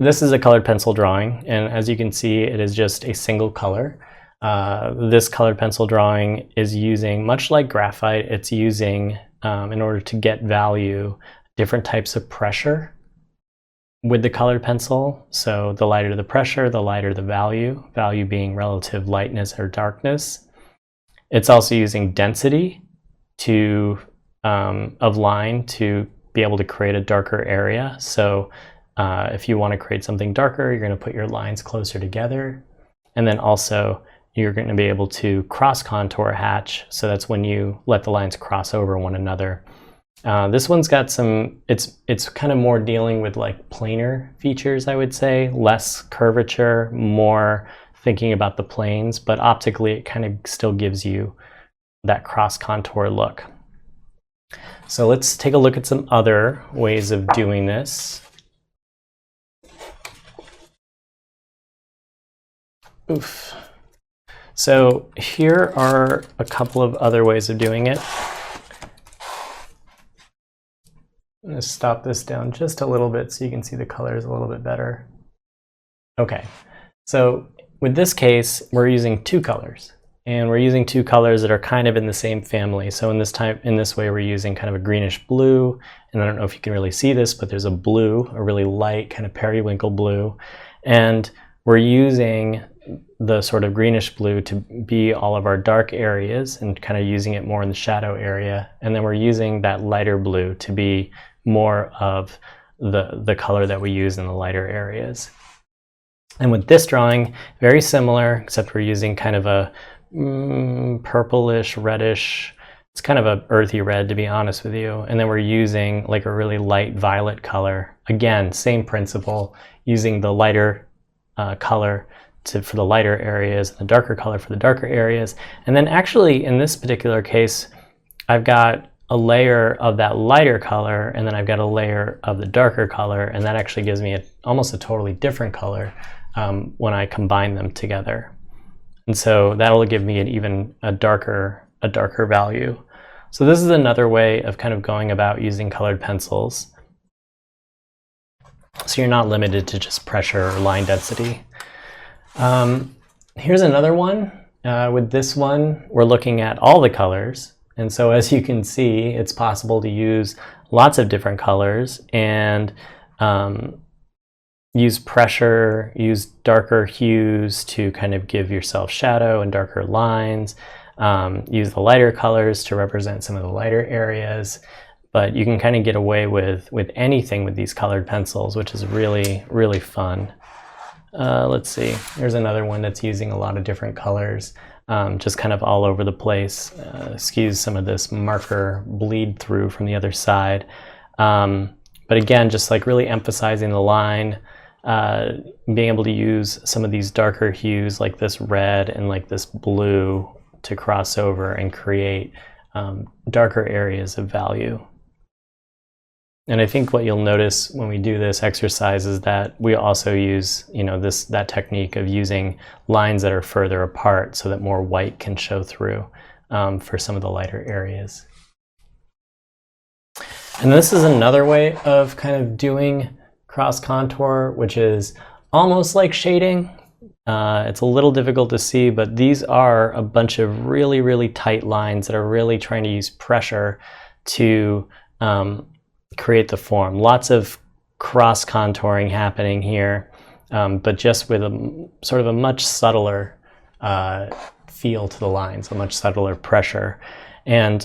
this is a colored pencil drawing, and as you can see, it is just a single color. This colored pencil drawing is using, much like graphite, it's using, in order to get value, different types of pressure with the colored pencil. So the lighter the pressure, the lighter the value, value being relative lightness or darkness. It's also using density of line to be able to create a darker area. So if you want to create something darker, you're going to put your lines closer together. And then also you're going to be able to cross contour hatch. So that's when you let the lines cross over one another. This one's got some, it's kind of more dealing with like planar features, I would say, less curvature, more thinking about the planes, but optically it kind of still gives you that cross contour look. So let's take a look at some other ways of doing this. Oof. So here are a couple of other ways of doing it. I'm going to stop this down just a little bit so you can see the colors a little bit better. Okay, so with this case, we're using two colors. And we're using two colors that are kind of in the same family. So in this way, we're using kind of a greenish blue. And I don't know if you can really see this, but there's a blue, a really light kind of periwinkle blue. And we're using the sort of greenish blue to be all of our dark areas and kind of using it more in the shadow area. And then we're using that lighter blue to be more of the color that we use in the lighter areas. And with this drawing, very similar, except we're using kind of a purplish, reddish, it's kind of a earthy red, to be honest with you. And then we're using like a really light violet color. Again, same principle, using the lighter color for the lighter areas, and the darker color for the darker areas. And then actually in this particular case, I've got a layer of that lighter color, and then I've got a layer of the darker color, and that actually gives me almost a totally different color when I combine them together. And so that'll give me a darker value. So this is another way of kind of going about using colored pencils. So you're not limited to just pressure or line density. Here's another one. With this one, we're looking at all the colors. And so as you can see, it's possible to use lots of different colors and use pressure, use darker hues to kind of give yourself shadow and darker lines, use the lighter colors to represent some of the lighter areas. But you can kind of get away with anything with these colored pencils, which is really, really fun. Let's see, here's another one that's using a lot of different colors, just kind of all over the place. Excuse some of this marker bleed through from the other side. But again, just like really emphasizing the line, being able to use some of these darker hues like this red and like this blue to cross over and create darker areas of value. And I think what you'll notice when we do this exercise is that we also use, that technique of using lines that are further apart so that more white can show through for some of the lighter areas. And this is another way of kind of doing cross contour, which is almost like shading. It's a little difficult to see, but these are a bunch of really, really tight lines that are really trying to use pressure to create the form. Lots of cross contouring happening here, but just with a sort of a much subtler feel to the lines, a much subtler pressure. And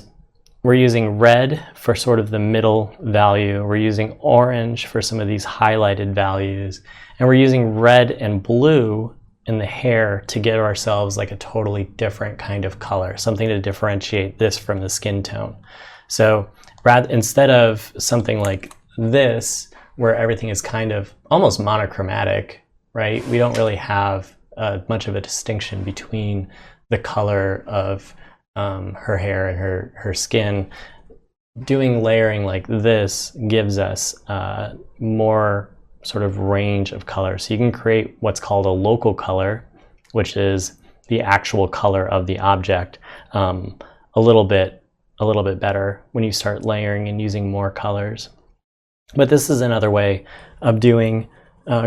we're using red for sort of the middle value. We're using orange for some of these highlighted values. And we're using red and blue in the hair to give ourselves like a totally different kind of color, something to differentiate this from the skin tone. So instead of something like this, where everything is kind of almost monochromatic, right? We don't really have much of a distinction between the color of her hair and her skin. Doing layering like this gives us more sort of range of color. So you can create what's called a local color, which is the actual color of the object, a little bit better when you start layering and using more colors. But this is another way of doing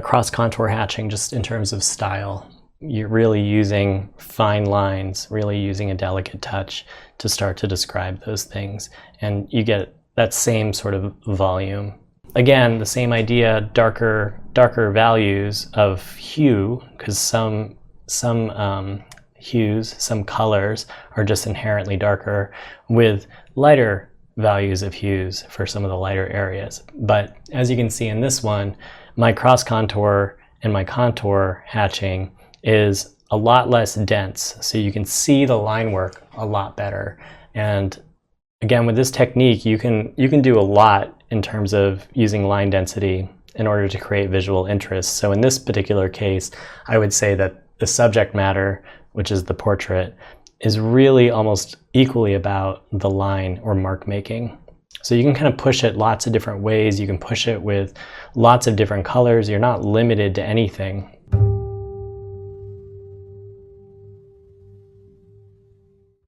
cross contour hatching just in terms of style. You're really using fine lines, really using a delicate touch to start to describe those things, and you get that same sort of volume. Again, the same idea, darker values of hue, because some hues, some colors are just inherently darker, with lighter values of hues for some of the lighter areas. But as you can see in this one, my cross contour and my contour hatching is a lot less dense, so you can see the line work a lot better. And again, with this technique, you can do a lot in terms of using line density in order to create visual interest. So in this particular case, I would say that the subject matter, which is the portrait, is really almost equally about the line or mark making. So you can kind of push it lots of different ways. You can push it with lots of different colors. You're not limited to anything.